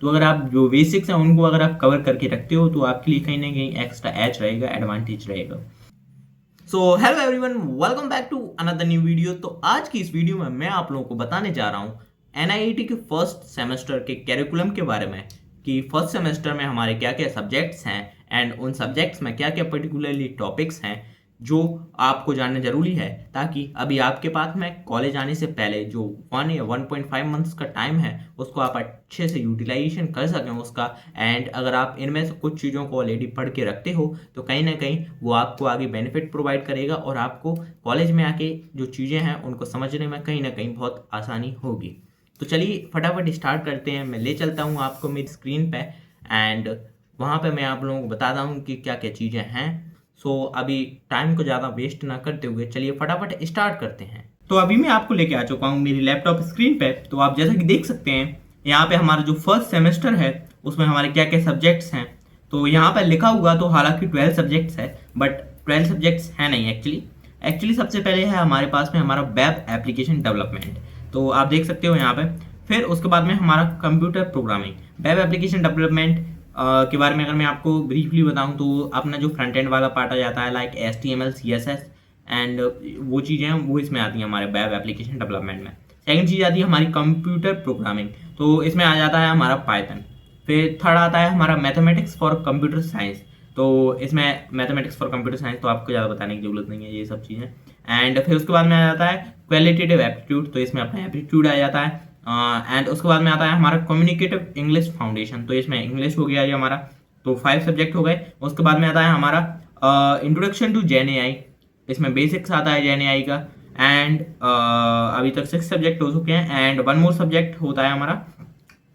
तो अगर आप जो बेसिक्स हैं उनको अगर आप कवर करके रखते हो तो आपके लिए कहीं ना कहीं एक्स्ट्रा एज रहेगा, एडवांटेज रहेगा। So hello everyone, welcome back to another new video. तो आज की इस वीडियो में मैं आप लोगों को बताने जा रहा हूँ एनआईटी के फर्स्ट सेमेस्टर के कैरिकुलम के बारे में कि फर्स्ट सेमेस्टर में हमारे क्या क्या सब्जेक्ट्स हैं एंड उन सब्जेक्ट्स में क्या क्या पर्टिकुलरली टॉपिक्स हैं जो आपको जानना जरूरी है, ताकि अभी आपके पास में कॉलेज आने से पहले जो 1 या 1.5 मंथ्स का टाइम है उसको आप अच्छे से यूटिलाइजेशन कर सकें उसका। एंड अगर आप इनमें से कुछ चीज़ों को ऑलरेडी पढ़ के रखते हो तो कहीं ना कहीं वो आपको आगे बेनिफिट प्रोवाइड करेगा और आपको कॉलेज में आके जो चीज़ें हैं उनको समझने में कहीं ना कहीं बहुत आसानी होगी। तो चलिए फटाफट स्टार्ट करते हैं। मैं ले चलता हूँ आपको मेरी स्क्रीन पे एंड वहाँ पे मैं आप लोगों को बताता हूँ कि क्या क्या चीज़ें हैं। सो अभी टाइम को ज़्यादा वेस्ट ना करते हुए चलिए फटाफट स्टार्ट करते हैं। तो अभी मैं आपको लेके आ चुका हूँ मेरी लैपटॉप स्क्रीन पे। तो आप जैसा कि देख सकते हैं यहाँ पे हमारा जो फर्स्ट सेमेस्टर है उसमें हमारे क्या क्या सब्जेक्ट्स हैं। तो यहाँ पे लिखा हुआ तो हालांकि 12 सब्जेक्ट्स है, बट 12 सब्जेक्ट्स है नहीं एक्चुअली सबसे पहले है हमारे पास में हमारा वेब एप्लीकेशन डेवलपमेंट। तो आप देख सकते हो यहाँ पे। फिर उसके बाद में हमारा computer programming, web application development के बारे में अगर मैं आपको ब्रीफली बताऊं तो अपना जो फ्रंट एंड वाला पार्ट आ जाता है लाइक HTML CSS एंड वो चीज़ें हैं वो इसमें आती हैं हमारे वेब एप्लीकेशन डेवलपमेंट में। सेकंड चीज़ आती है हमारी कंप्यूटर प्रोग्रामिंग, तो इसमें आ जाता है हमारा पाइथन। फिर थर्ड आता है हमारा मैथमेटिक्स फॉर कंप्यूटर साइंस, तो इसमें मैथमेटिक्स फॉर कंप्यूटर साइंस तो आपको ज़्यादा बताने की जरूरत नहीं है ये सब चीज़ें। एंड फिर उसके बाद में आ जाता है क्वालिटेटिव एप्टीट्यूड, तो इसमें अपना एप्टीट्यूड आ जाता है। एंड उसके बाद में आता है हमारा कम्युनिकेटिव इंग्लिश फाउंडेशन, तो इसमें इंग्लिश हो गया ये हमारा। तो 5 सब्जेक्ट हो गए। उसके बाद में आता है हमारा इंट्रोडक्शन टू जेन, इसमें बेसिक्स आता है जेन का। एंड अभी तक 6 सब्जेक्ट हो चुके हैं एंड वन मोर सब्जेक्ट होता है हमारा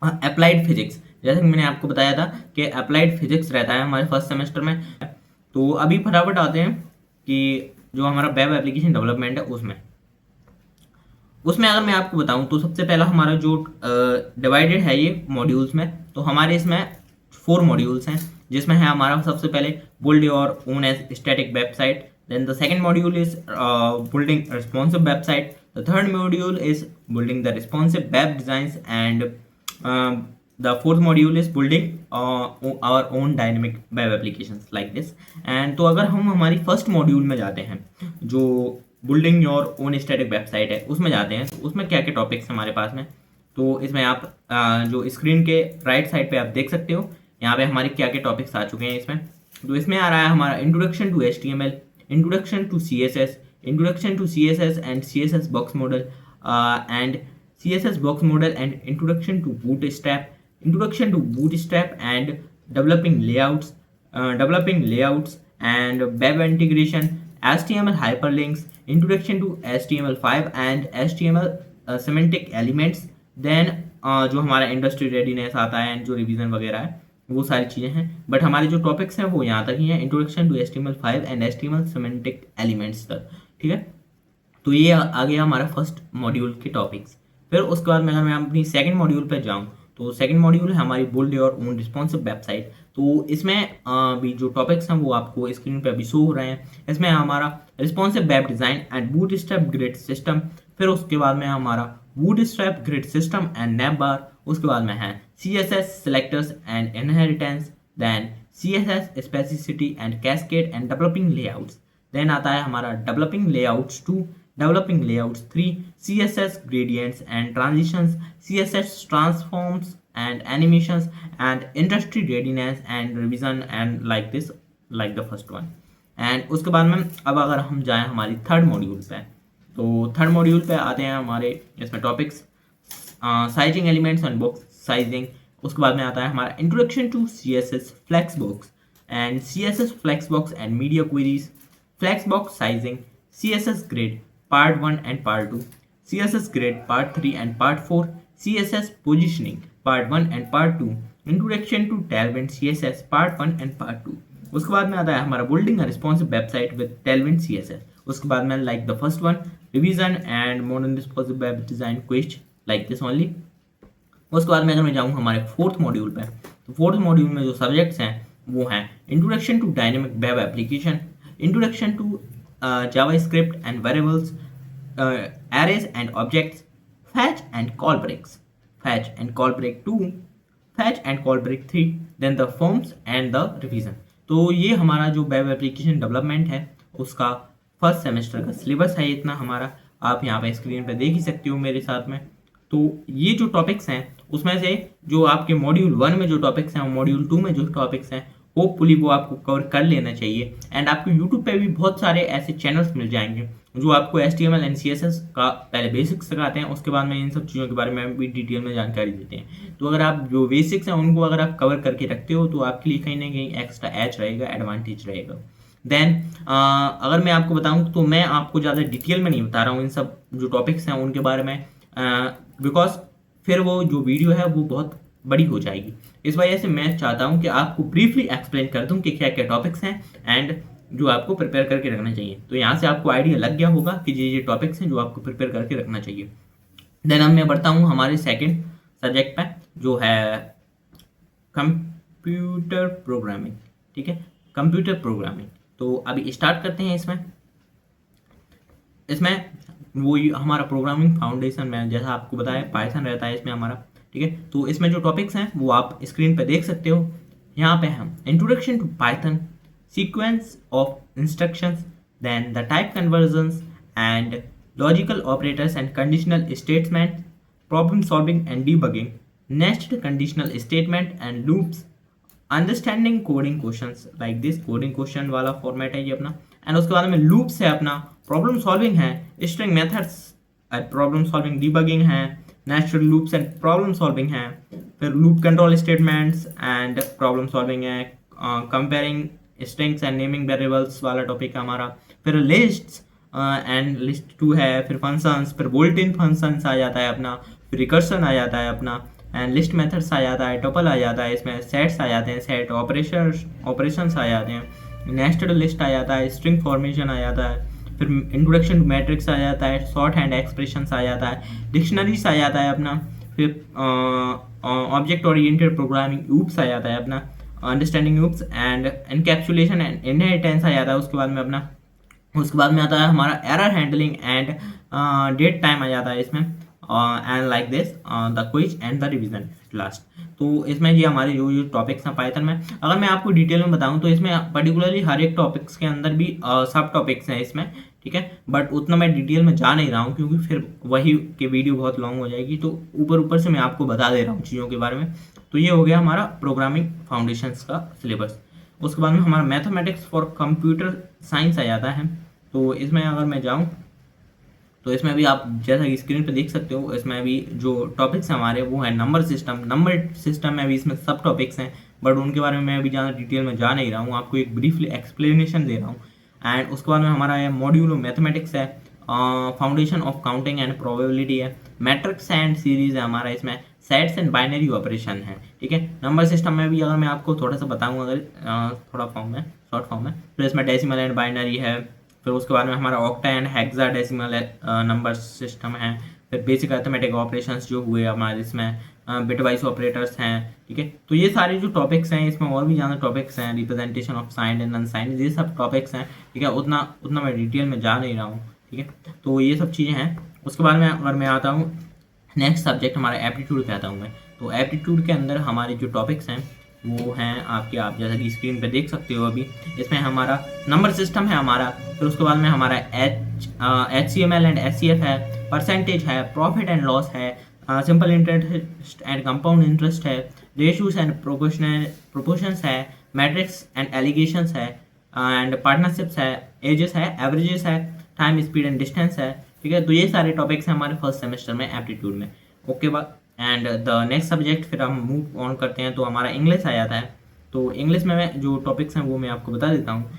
अप्लाइड फिजिक्स। जैसे कि मैंने आपको बताया था कि अप्लाइड फिजिक्स रहता है हमारे फर्स्ट सेमेस्टर में। तो अभी फटाफट आते हैं कि जो हमारा वेब एप्लीकेशन डेवलपमेंट है उसमें अगर मैं आपको बताऊं तो सबसे पहला हमारा जो डिवाइडेड है ये मॉड्यूल्स में, तो हमारे इसमें 4 मॉड्यूल्स हैं जिसमें है हमारा सबसे पहले build your own as static website. Then the second module is building responsive website. The third module is building the responsive web designs and the fourth module is building our own dynamic web applications like this. And तो अगर हम हमारी first module में जाते हैं जो building your own static website है उसमें जाते हैं, तो उसमें क्या क्या टॉपिक्स हमारे पास में। तो इसमें आप जो स्क्रीन के राइट साइड पे आप देख सकते हो यहाँ पे हमारे क्या क्या टॉपिक्स आ चुके हैं इसमें। तो इसमें आ रहा है हमारा introduction to HTML, introduction to CSS, introduction to CSS and CSS box model and CSS box model and introduction to Bootstrap, introduction to Bootstrap and developing layouts and web integration, HTML hyperlinks, introduction to HTML5 and HTML semantic elements। Then जो हमारा industry readiness आता है and जो revision वगैरह है वो सारी चीज़ें हैं, बट हमारे जो टॉपिक्स हैं वो यहाँ तक ही हैं, introduction to HTML5 and HTML semantic elements तक। ठीक है, तो ये आ गया हमारा फर्स्ट मॉड्यूल के टॉपिक्स। फिर उसके बाद में अगर मैं अपनी सेकंड मॉड्यूल पर जाऊँ तो सेकंड मॉड्यूल है हमारी build your own responsive website. तो इसमें भी जो टॉपिक्स हैं वो आपको स्क्रीन पे अभी शो हो रहे हैं। इसमें हमारा responsive web design and bootstrap grid system, फिर उसके बाद में हमारा bootstrap grid system and navbar, उसके बाद में है CSS selectors and inheritance, then CSS specificity and cascade and developing layouts. Then आता है हमारा developing layouts 2, developing layouts 3, CSS gradients and transitions, CSS transforms and animations and industry readiness and revision and like this, like the first one। and उसके बाद में अब अगर हम जाएं हमारी थर्ड मॉड्यूल पे, तो थर्ड मॉड्यूल पे आते हैं हमारे इसमें topics sizing elements and box sizing. उसके बाद में आता है हमारा introduction to CSS flexbox and CSS flexbox and media queries, flexbox sizing, CSS grid Part 1 and Part 2, CSS Grid Part 3 and Part 4, CSS Positioning Part 1 and Part 2, Introduction to Tailwind CSS Part 1 and Part 2। उसके बाद में आता है हमारा Building a Responsive Website with Tailwind CSS। उसके बाद में like the first one, Revision and Modern Responsive Web Design Quiz like this only। उसके बाद में अगर मैं जाऊँ हमारे फोर्थ मॉड्यूल पे, तो फोर्थ मॉड्यूल में जो सब्जेक्ट्स हैं वो हैं introduction to dynamic web application, introduction to JavaScript and variables, arrays and objects, fetch and call breaks 2, fetch and call break 3, then the forms and the revision. तो ये हमारा जो वेब एप्लीकेशन डेवलपमेंट है उसका first semester का syllabus है इतना हमारा। आप यहाँ पे स्क्रीन पे देख ही सकते हो मेरे साथ में। तो ये जो टॉपिक्स हैं उसमें से जो आपके मॉड्यूल 1 में जो टॉपिक्स हैं और मॉड्यूल 2 में जो टॉपिक्स हैं होपफुली वो आपको कवर कर लेना चाहिए। एंड आपको यूट्यूब पे भी बहुत सारे ऐसे चैनल्स मिल जाएंगे जो आपको HTML एंड CSS का पहले बेसिक्स सिखाते हैं, उसके बाद में इन सब चीज़ों के बारे में भी डिटेल में जानकारी देते हैं। तो अगर आप जो बेसिक्स हैं उनको अगर आप कवर करके रखते हो तो आपके लिए कहीं ना कहीं एक्स्ट्रा एज रहेगा, एडवांटेज रहेगा। देन अगर मैं आपको बताऊं तो मैं आपको ज़्यादा डिटेल में नहीं बता रहा हूँ इन सब जो टॉपिक्स हैं उनके बारे में, बिकॉज फिर वो जो वीडियो है वो बहुत बड़ी हो जाएगी। इस वजह से मैं चाहता हूँ कि आपको ब्रीफली एक्सप्लेन कर दूँ कि क्या क्या टॉपिक्स हैं एंड जो आपको प्रिपेयर करके रखना चाहिए। तो यहाँ से आपको आइडिया लग गया होगा कि ये टॉपिक्स हैं जो आपको प्रिपेयर करके रखना चाहिए। देन अब मैं बढ़ता हूँ हमारे सेकेंड सब्जेक्ट पे जो है कंप्यूटर प्रोग्रामिंग। ठीक है, कंप्यूटर प्रोग्रामिंग। तो अभी स्टार्ट करते हैं। इसमें वो हमारा प्रोग्रामिंग फाउंडेशन में जैसा आपको बताया पाइथन रहता है इसमें हमारा। ठीक है, तो इसमें जो टॉपिक्स हैं वो आप स्क्रीन पे देख सकते हो। यहाँ पे हम introduction to Python, sequence of instructions, then the type conversions and logical operators and conditional statement, problem solving and debugging, nested conditional statement and loops, understanding coding questions like this, coding question वाला format है ये अपना। And उसके बाद में loops है अपना, problem solving है, string methods, problem solving, debugging है, natural loops and problem solving है, फिर loop control statements and problem solving है, comparing strings and naming variables वाला टॉपिक है हमारा, फिर लिस्ट्स एंड लिस्ट 2 है, फिर फंक्शंस, फिर बोल्ट इन फंक्शंस आ जाता है अपना, फिर रिकर्सन आ जाता है अपना, एंड लिस्ट मेथड्स आ जाता है, टपल आ जाता है, इसमें सेट्स आ जाते हैं, सेट ऑपरेशंस आ जाते हैं, नेस्टेड लिस्ट आ जाता है, स्ट्रिंग फॉर्मेशन आ जाता है, फिर इंट्रोडक्शन टू मैट्रिक्स आ जाता है, शॉर्ट हैंड एक्सप्रेशंस आ जाता है, डिक्शनरीज आ जाता है अपना, फिर ऑब्जेक्ट ओरिएंटेड प्रोग्रामिंग ऊप्स आ जाता है अपना, understanding OOPs and encapsulation and inheritance आ जाता है उसके बाद में अपना। उसके बाद में आता है हमारा error handling and date time आ जाता है इसमें, and like this the quiz and the revision last. तो इसमें ये हमारे जो टॉपिक्स हैं पाइथन में, अगर मैं आपको डिटेल में बताऊं तो इसमें पर्टिकुलरली हर एक टॉपिक्स के अंदर भी सब टॉपिक्स हैं इसमें। ठीक है, बट उतना मैं डिटेल में जा नहीं रहा हूँ क्योंकि फिर वही के वीडियो बहुत लॉन्ग हो जाएगी, तो ऊपर से मैं आपको बता दे रहा हूँ चीज़ों के बारे में। तो ये हो गया हमारा प्रोग्रामिंग फाउंडेशंस का सिलेबस। उसके बाद में हमारा मैथमेटिक्स फॉर कंप्यूटर साइंस आ जाता है। तो इसमें अगर मैं जाऊँ तो इसमें भी आप जैसा कि स्क्रीन पे देख सकते हो, इसमें भी जो टॉपिक्स हैं हमारे वो है नंबर सिस्टम में भी इसमें सब टॉपिक्स हैं, बट उनके बारे में मैं अभी ज़्यादा डिटेल में जा नहीं रहा हूँ, आपको एक ब्रीफली एक्सप्लेनेशन दे रहा हूँ। एंड उसके बाद में हमारा है मॉड्यूल मैथमेटिक्स है, foundation of counting and probability है, मैट्रिक्स एंड सीरीज है हमारा, इसमें सेट्स एंड बाइनरी ऑपरेशन है। ठीक है, नंबर सिस्टम में भी अगर मैं आपको थोड़ा सा बताऊँ अगर थोड़ा फॉर्म में शॉर्ट फॉर्म में, तो इसमें डेसिमल एंड बाइनरी है, फिर उसके बाद में हमारा octa and hexadecimal number system है, फिर बेसिक अर्थमेटिक ऑपरेशंस जो हुए हमारे इसमें, बिट वाइज ऑपरेटर्स हैं। ठीक है, तो ये सारे जो टॉपिक्स हैं इसमें और भी ज़्यादा टॉपिक्स हैं, representation of signed and unsigned, ये सब टॉपिक्स हैं। ठीक है, उतना मैं डिटेल में जा नहीं रहा हूँ। ठीक है, तो ये सब चीज़ें हैं। उसके बाद में अगर मैं आता हूँ नेक्स्ट सब्जेक्ट हमारा एप्टीट्यूड पे आता हूँ मैं। तो एप्टीट्यूड के अंदर हमारे जो टॉपिक्स हैं वो हैं आपके, आप जैसा कि स्क्रीन पे देख सकते हो अभी, इसमें हमारा नंबर सिस्टम है हमारा, फिर उसके बाद में हमारा HCML एंड SCF है, परसेंटेज है, प्रॉफिट एंड लॉस है, simple interest and compound interest है, रेशियोज एंड प्रोपोर्शंस है, मैट्रिक्स एंड एलिगेशंस है, एंड पार्टनरशिप्स है, एजेस है, एवरेजेस है, टाइम स्पीड एंड डिस्टेंस है। ठीक है, तो ये सारे टॉपिक्स हैं हमारे फर्स्ट सेमेस्टर में एप्टीट्यूड में। ओके बात, एंड द नेक्स्ट सब्जेक्ट फिर हम मूव ऑन करते हैं, तो हमारा इंग्लिश आ जाता है। तो इंग्लिश में मैं जो टॉपिक्स हैं वो मैं आपको बता देता हूँ।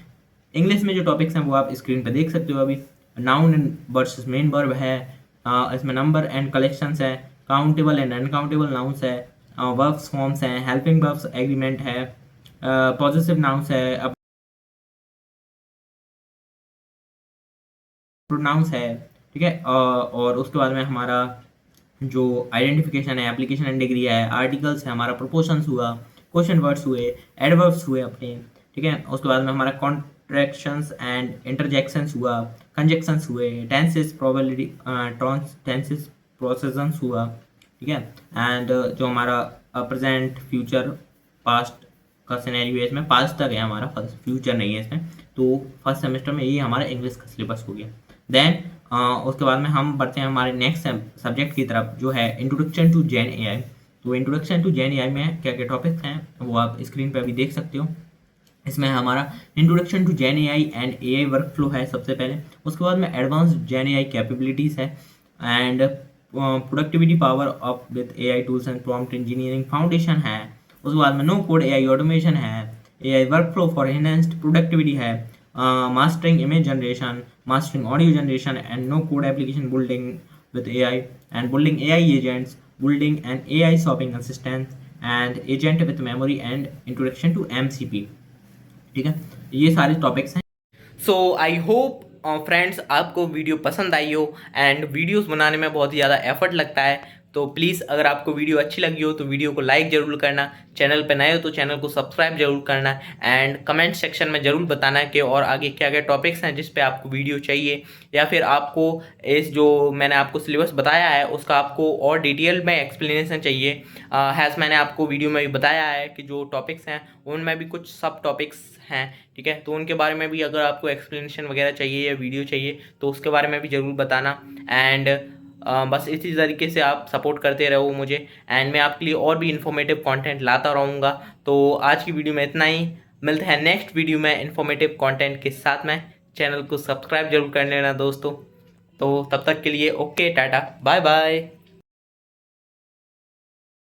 इंग्लिश में जो टॉपिक्स हैं वो आप स्क्रीन पे देख सकते हो अभी, noun and versus main verb है, इसमें नंबर एंड कलेक्शंस है, काउंटेबल एंड अनकाउंटेबल नाउन्स है, वर्ब्स फॉर्म्स हैं, हेल्पिंग वर्ब्स एग्रीमेंट है, पॉजिटिव नाउन्स है, प्रोनाउंस है। ठीक है, और उसके बाद में हमारा जो आइडेंटिफिकेशन है, एप्लीकेशन एंड डिग्री है, आर्टिकल्स है, हमारा प्रोपोर्शंस हुआ, क्वेश्चन वर्ड्स हुए, एडवर्ब्स हुए अपने। ठीक है, उसके बाद में हमारा कॉन्ट्रैक्शंस एंड इंटरजेक्शंस हुआ, कंजक्शंस हुए, टेंसेस प्रोबेबिलिटी टेंसेस प्रोसेशंस हुआ। ठीक है, एंड जो हमारा प्रेजेंट, फ्यूचर, पास्ट का सिनेरियो है इसमें। पास्ट तक है हमारा, फर्स्ट फ्यूचर नहीं है इसमें। तो फर्स्ट सेमेस्टर में ये हमारा इंग्लिश का सिलेबस हो गया। देन उसके बाद में हम बढ़ते हैं हमारे नेक्स्ट सब्जेक्ट की तरफ, जो है इंट्रोडक्शन टू जेन एआई। तो इंट्रोडक्शन टू जेन एआई में क्या क्या टॉपिक्स हैं वो आप स्क्रीन पे अभी देख सकते हो। इसमें हमारा introduction to gen AI and AI workflow है सबसे पहले। उसके बाद में एडवांस जेन एआई कैपेबिलिटीज़ है and productivity power of with AI tools and prompt engineering foundation है। उसके बाद में नो कोड एआई ऑटोमेशन है, AI workflow for enhanced productivity है, mastering image generation, mastering audio generation and no code application building with AI and building AI agents, building an AI shopping assistant and agent with memory and introduction to MCP। ठीक है, ये सारे topics हैं। सो I hope friends आपको video पसंद आई हो। And videos बनाने में बहुत ही ज़्यादा एफर्ट लगता है, तो प्लीज़ अगर आपको वीडियो अच्छी लगी हो तो वीडियो को लाइक ज़रूर करना, चैनल पे नए हो तो चैनल को सब्सक्राइब जरूर करना एंड कमेंट सेक्शन में ज़रूर बताना कि और आगे क्या क्या टॉपिक्स हैं जिस पे आपको वीडियो चाहिए, या फिर आपको इस जो मैंने आपको सिलेबस बताया है उसका आपको और डिटेल में एक्सप्लेनेशन चाहिए। हैज़ मैंने आपको वीडियो में भी बताया है कि जो टॉपिक्स हैं उनमें भी कुछ सब टॉपिक्स हैं, ठीक है, तो उनके बारे में भी अगर आपको एक्सप्लेनेशन वगैरह चाहिए या वीडियो चाहिए तो उसके बारे में भी ज़रूर बताना। एंड बस इसी तरीके से आप सपोर्ट करते रहो मुझे, एंड मैं आपके लिए और भी इन्फॉर्मेटिव कंटेंट लाता रहूँगा। तो आज की वीडियो में इतना ही, मिलते हैं नेक्स्ट वीडियो में इन्फॉर्मेटिव कंटेंट के साथ में। चैनल को सब्सक्राइब जरूर कर लेना दोस्तों। तो तब तक के लिए ओके, टाटा, बाय बाय।